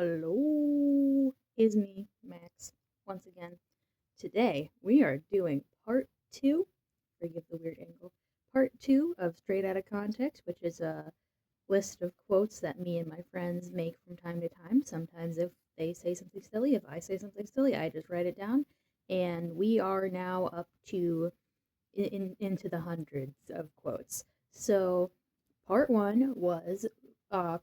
Hello, is me, Max, once again. Today we are doing part two, forgive the weird angle, part two of Straight Outta Context, which is a list of quotes that me and my friends make from time to time. Sometimes if they say something silly, if I say something silly, I just write it down. And we are now up to into the hundreds of quotes. So part one was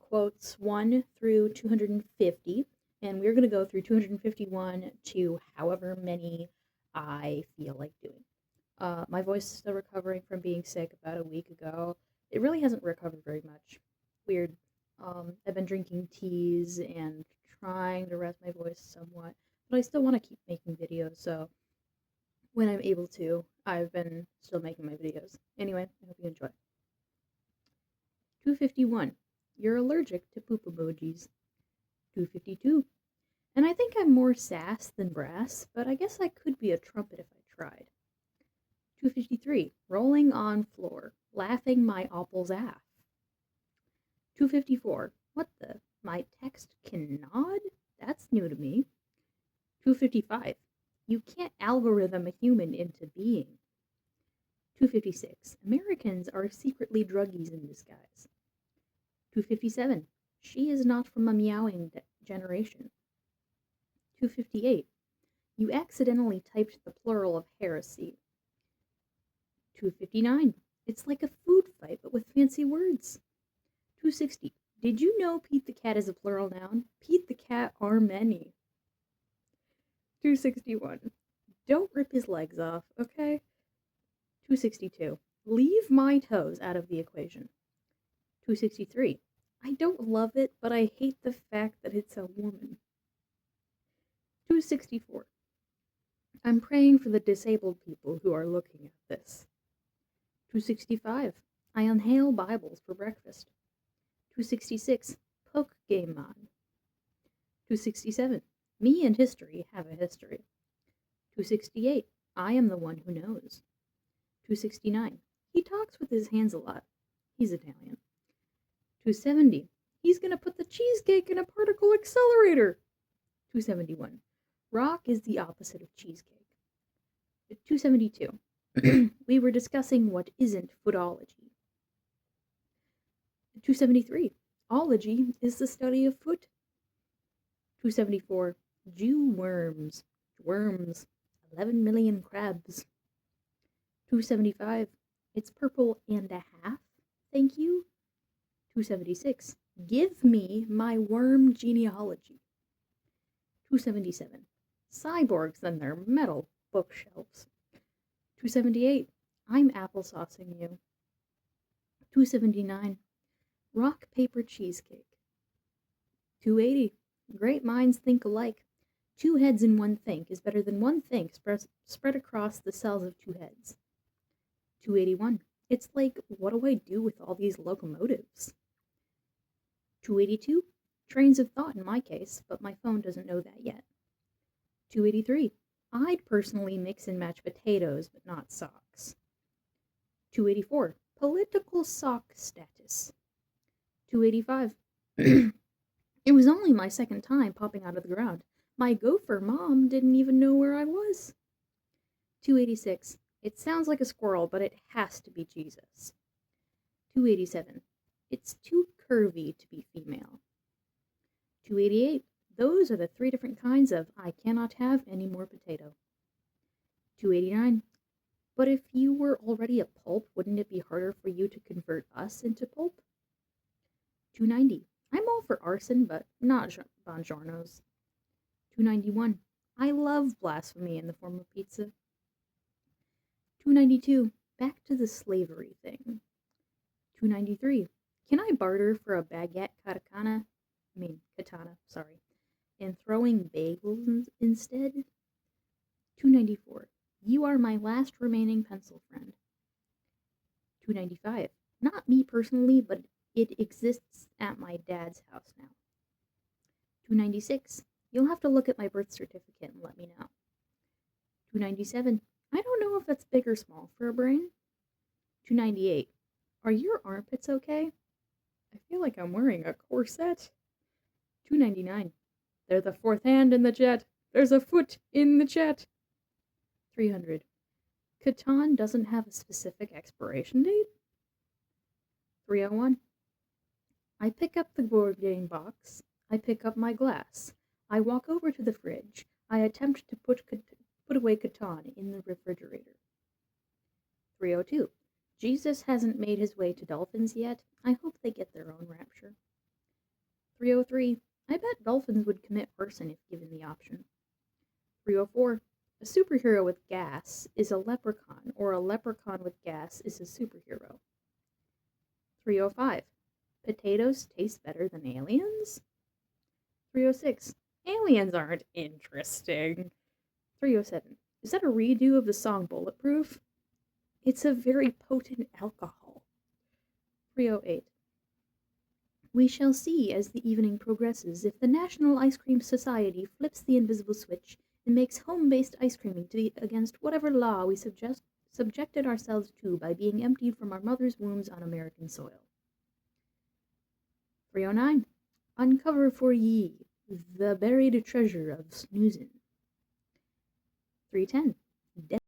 quotes 1 through 250, and we're going to go through 251 to however many I feel like doing. My voice is still recovering from being sick about a week ago. It really hasn't recovered very much. Weird. I've been drinking teas and trying to rest my voice somewhat, but I still want to keep making videos, so when I'm able to, I've been still making my videos. Anyway, I hope you enjoy. 251. You're allergic to poop emojis. 252. And I think I'm more sass than brass, but I guess I could be a trumpet if I tried. 253. Rolling on floor, laughing my apples aff. 254. What the? My text can nod? That's new to me. 255. You can't algorithm a human into being. 256. Americans are secretly druggies in disguise. 257. She is not from a meowing generation. 258. You accidentally typed the plural of heresy. 259. It's like a food fight, but with fancy words. 260. Did you know Pete the cat is a plural noun? Pete the cat are many. 261. Don't rip his legs off, okay? 262. Leave my toes out of the equation. 263. I don't love it, but I hate the fact that it's a woman. 264. I'm praying for the disabled people who are looking at this. 265. I inhale Bibles for breakfast. 266. Poke game on. 267. Me and history have a history. 268. I am the one who knows. 269. He talks with his hands a lot. He's Italian. 270. He's gonna put the cheesecake in a particle accelerator. 271. Rock is the opposite of cheesecake. 272. We were discussing what isn't footology. 273. Ology is the study of foot. 274. Jew worms. Worms. 11 million crabs. 275. It's purple and a half. Thank you. 276. Give me my worm genealogy. 277. Cyborgs and their metal bookshelves. 278. I'm applesaucing you. 279. Rock, paper, cheesecake. 280. Great minds think alike. 2 heads in one think is better than one think spread across the cells of 2 heads. 281. It's like, what do I do with all these locomotives? 282. Trains of thought in my case, but my phone doesn't know that yet. 283. I'd personally mix and match potatoes, but not socks. 284. Political sock status. 285. It was only my second time popping out of the ground. My gopher mom didn't even know where I was. 286. It sounds like a squirrel, but it has to be Jesus. 287. It's too curvy to be female. 288. Those are the 3 different kinds of I cannot have any more potato. 289. But if you were already a pulp, wouldn't it be harder for you to convert us into pulp? 290. I'm all for arson, but not buongiornos. 291. I love blasphemy in the form of pizza. 292. Back to the slavery thing. 293. Can I barter for a baguette katana, sorry, and throwing bagels instead? 294. You are my last remaining pencil friend. 295. Not me personally, but it exists at my dad's house now. 296. You'll have to look at my birth certificate and let me know. 297. I don't know if that's big or small for a brain. 298. Are your armpits okay? I feel like I'm wearing a corset. 299. They're the fourth hand in the jet. There's a foot in the jet. 300. Catan doesn't have a specific expiration date? 301. I pick up the board game box. I pick up my glass. I walk over to the fridge. I attempt to put away Catan in the refrigerator. 302. Jesus hasn't made his way to dolphins yet. I hope they get their own rapture. 303. I bet dolphins would commit arson if given the option. 304. A superhero with gas is a leprechaun, or a leprechaun with gas is a superhero. 305. Potatoes taste better than aliens? 306. Aliens aren't interesting. 307. Is that a redo of the song Bulletproof? It's a very potent alcohol. 308. We shall see as the evening progresses if the National Ice Cream Society flips the invisible switch and makes home-based ice creaming to be against whatever law we subjected ourselves to by being emptied from our mother's wombs on American soil. 309. Uncover for ye the buried treasure of snoozin'. 310.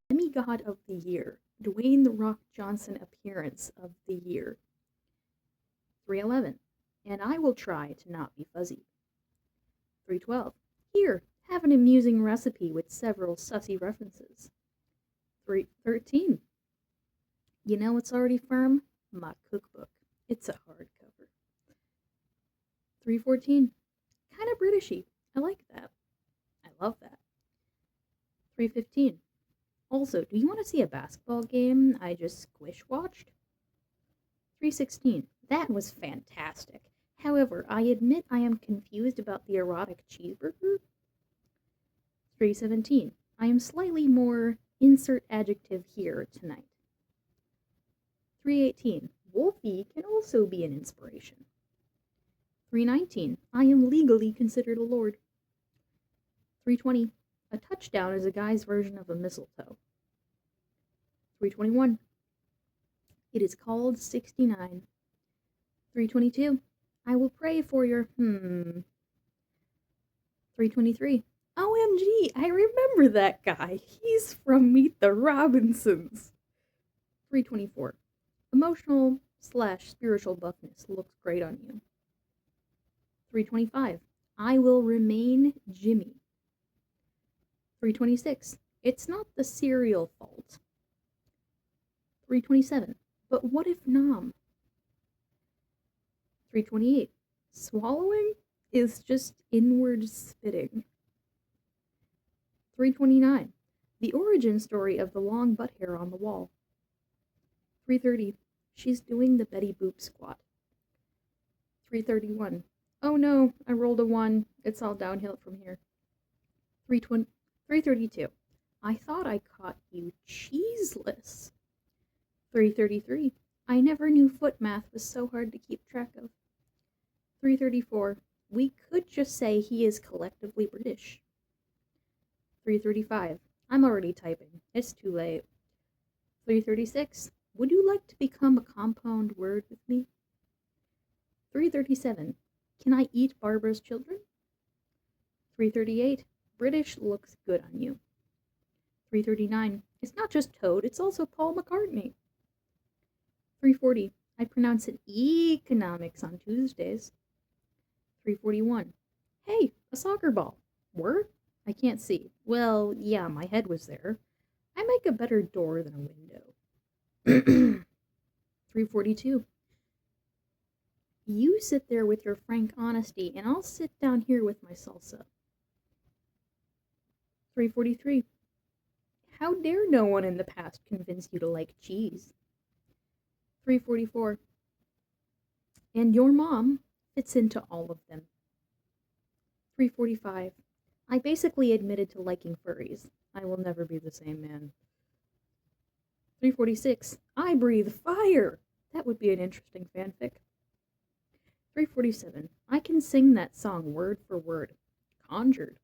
Demigod of the Year. Dwayne The Rock Johnson Appearance of the Year. 311. And I will try to not be fuzzy. 312. Here, have an amusing recipe with several sussy references. 313. You know what's already firm? My cookbook. It's a hardcover. 314. Kinda Britishy. I like that. I love that. 315. Also, do you want to see a basketball game I just squish-watched? 316. That was fantastic. However, I admit I am confused about the erotic cheeseburger. 317. I am slightly more insert adjective here tonight. 318. Wolfie can also be an inspiration. 319. I am legally considered a lord. 320. A touchdown is a guy's version of a mistletoe. 321. It is called 69. 322. I will pray for your 323. OMG, I remember that guy. He's from Meet the Robinsons. 324. Emotional/spiritual buffness looks great on you. 325. I will remain Jimmy. 326. It's not the cereal fault. 327. But what if Nom? 328. Swallowing is just inward spitting. 329. The origin story of the long butt hair on the wall. 330. She's doing the Betty Boop squat. 331. Oh no, I rolled a 1. It's all downhill from here. 332. I thought I caught you cheeseless. 333. I never knew foot math was so hard to keep track of. 334. We could just say he is collectively British. 335. I'm already typing. It's too late. 336. Would you like to become a compound word with me? 337. Can I eat Barbara's children? 338. British looks good on you. 339. It's not just Toad, it's also Paul McCartney. 340. I pronounce it economics on Tuesdays. 341. Hey, a soccer ball. Word? I can't see. Well, yeah, my head was there. I make a better door than a window. 342. You sit there with your frank honesty, and I'll sit down here with my salsa. 343. How dare no one in the past convince you to like cheese? 344. And your mom fits into all of them. 345. I basically admitted to liking furries. I will never be the same man. 346. I breathe fire! That would be an interesting fanfic. 347. I can sing that song word for word. Conjured.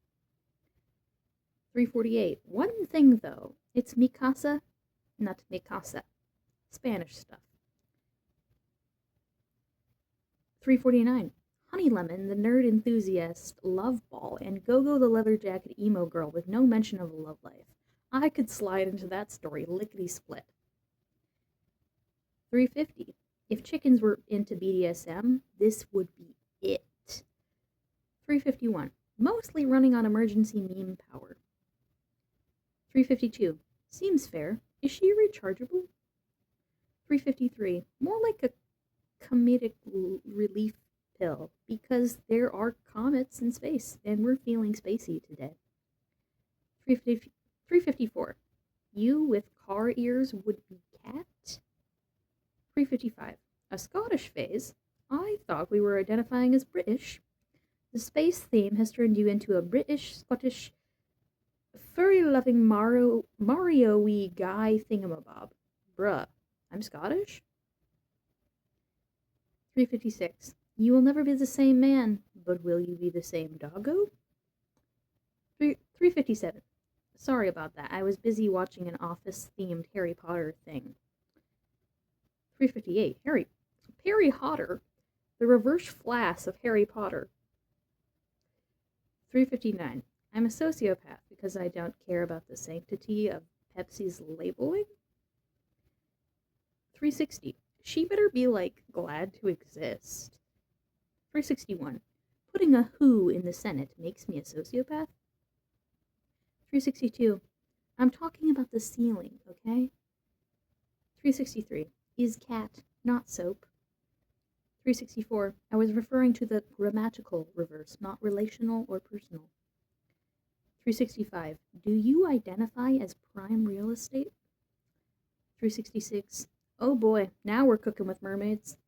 348. One thing, though. It's mi casa, not mi casa. Spanish stuff. 349. Honey Lemon, the nerd enthusiast love ball, and Go-Go the leather jacket emo girl with no mention of a love life. I could slide into that story lickety-split. 350. If chickens were into BDSM, this would be it. 351. Mostly running on emergency meme power. 352. Seems fair. Is she rechargeable? 353. More like a comedic relief pill because there are comets in space and we're feeling spacey today. 354. You with car ears would be cat? 355. A Scottish phase? I thought we were identifying as British. The space theme has turned you into a British, Scottish, furry-loving Mario-y guy thingamabob. Bruh, I'm Scottish? 356. You will never be the same man, but will you be the same doggo? 357. Sorry about that. I was busy watching an office-themed Harry Potter thing. 358. Harry Potter. The reverse flash of Harry Potter. 359. I'm a sociopath because I don't care about the sanctity of Pepsi's labeling. 360. She better be, glad to exist. 361. Putting a who in the Senate makes me a sociopath. 362. I'm talking about the ceiling, okay? 363. Is cat, not soap. 364. I was referring to the grammatical reverse, not relational or personal. 365. Do you identify as prime real estate? 366. Oh boy, now we're cooking with mermaids.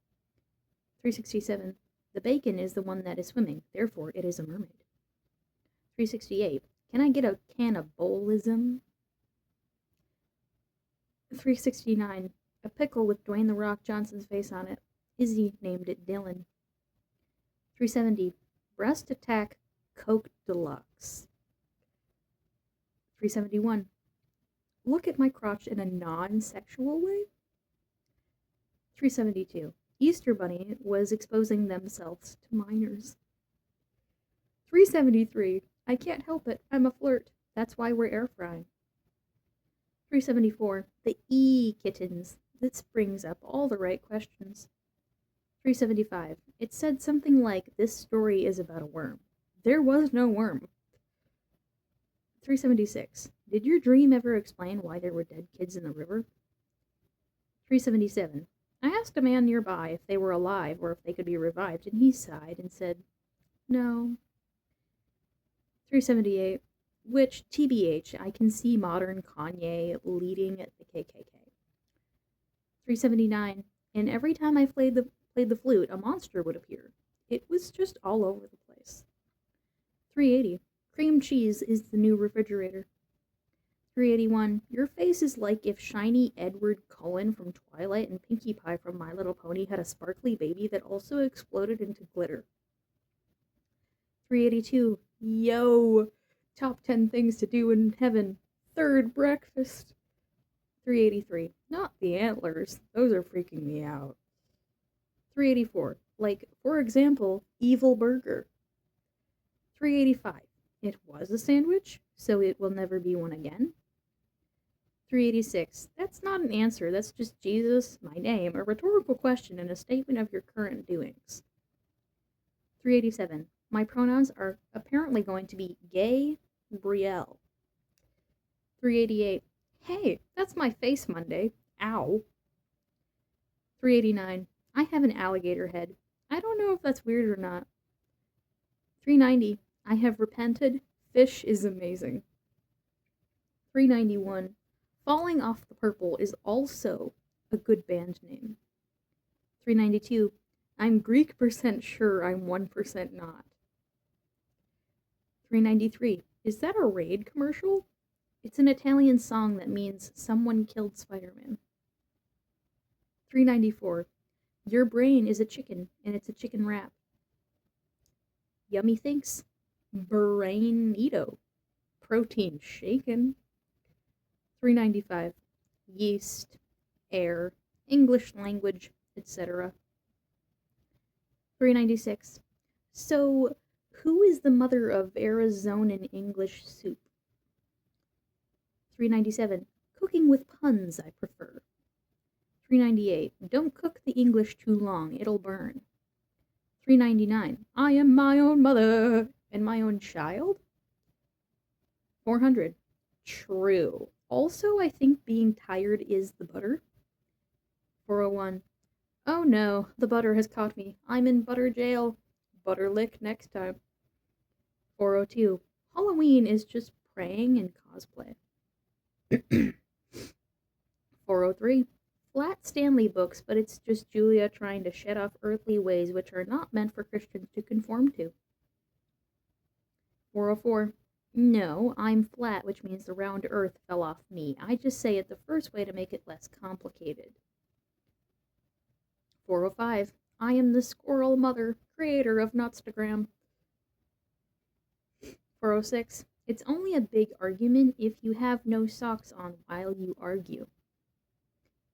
367. The bacon is the one that is swimming, therefore it is a mermaid. 368. Can I get a cannibolism? 369. A pickle with Dwayne The Rock Johnson's face on it. Izzy named it Dylan. 370. Breast attack Coke Deluxe. 371. Look at my crotch in a non-sexual way. 372. Easter Bunny was exposing themselves to minors. 373. I can't help it. I'm a flirt. That's why we're air frying. 374. The kittens. This brings up all the right questions. 375. It said something like, this story is about a worm. There was no worm. 376. Did your dream ever explain why there were dead kids in the river? 377. I asked a man nearby if they were alive or if they could be revived, and he sighed and said, no. 378. Which, TBH, I can see modern Kanye leading the KKK. 379. And every time I played the flute, a monster would appear. It was just all over the place. 380. Cream cheese is the new refrigerator. 381. Your face is like if shiny Edward Cullen from Twilight and Pinkie Pie from My Little Pony had a sparkly baby that also exploded into glitter. 382. Yo! Top 10 things to do in heaven. Third breakfast. 383. Not the antlers. Those are freaking me out. 384. For example, evil burger. 385. It was a sandwich, so it will never be one again. 386. That's not an answer, that's just Jesus, my name, a rhetorical question and a statement of your current doings. 387. My pronouns are apparently going to be gay, Brielle. 388. Hey, that's my face Monday. Ow. 389. I have an alligator head. I don't know if that's weird or not. 390. I have repented. Fish is amazing. 391. Falling Off the Purple is also a good band name. 392. I'm Greek % sure, I'm 1% not. 393. Is that a Raid commercial? It's an Italian song that means someone killed Spider-Man. 394. Your brain is a chicken, and it's a chicken wrap. Yummy thinks. Brainito. Protein shaken. 395. Yeast. Air. English language, etc. 396. So, who is the mother of Arizonan English soup? 397. Cooking with puns, I prefer. 398. Don't cook the English too long, it'll burn. 399. I am my own mother and my own child. 400. True. Also, I think being tired is the butter. 401. Oh no, the butter has caught me. I'm in butter jail. Butter lick next time. 402. Halloween is just praying and cosplay. 403. Flat Stanley books, but it's just Julia trying to shed off earthly ways which are not meant for Christians to conform to. 404. No, I'm flat, which means the round earth fell off me. I just say it the first way to make it less complicated. 405. I am the squirrel mother, creator of Nutstagram. 406. It's only a big argument if you have no socks on while you argue.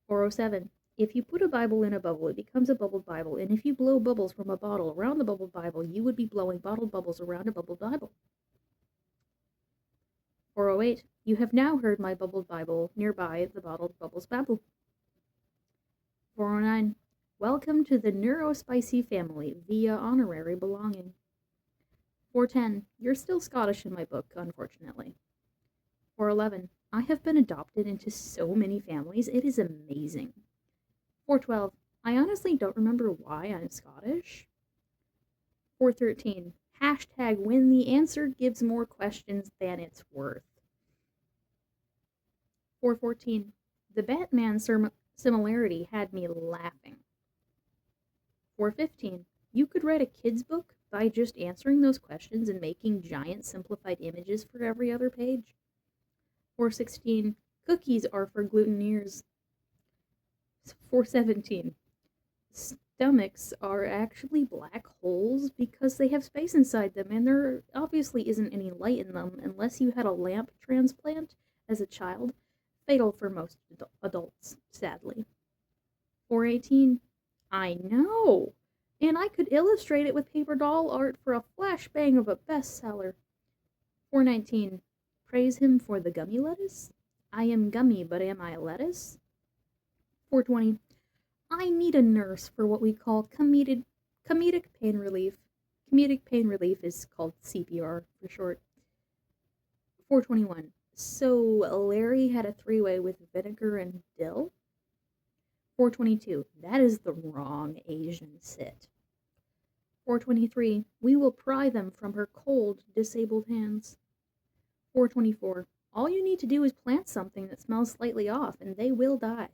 407. If you put a Bible in a bubble, it becomes a bubbled Bible, and if you blow bubbles from a bottle around the bubbled Bible, you would be blowing bottled bubbles around a bubbled Bible. 408. You have now heard my bubbled Bible nearby the bottled bubbles babble. 409. Welcome to the Neurospicy family via honorary belonging. 410. You're still Scottish in my book, unfortunately. 411. I have been adopted into so many families, it is amazing. 412. I honestly don't remember why I'm Scottish. 413. Hashtag when the answer gives more questions than it's worth. 414. The Batman similarity had me laughing. 415. You could write a kid's book by just answering those questions and making giant simplified images for every other page. 416. Cookies are for glutteneers. 417. Stomachs are actually black holes because they have space inside them, and there obviously isn't any light in them unless you had a lamp transplant as a child. Fatal for most adults, sadly. 418. I know! And I could illustrate it with paper doll art for a flashbang of a bestseller. 419. Praise him for the gummy lettuce? I am gummy, but am I lettuce? 420. I need a nurse for what we call comedic pain relief. Comedic pain relief is called CPR for short. 421. So Larry had a three-way with vinegar and dill? 422. That is the wrong Asian sit. 423. We will pry them from her cold, disabled hands. 424. All you need to do is plant something that smells slightly off, and they will die.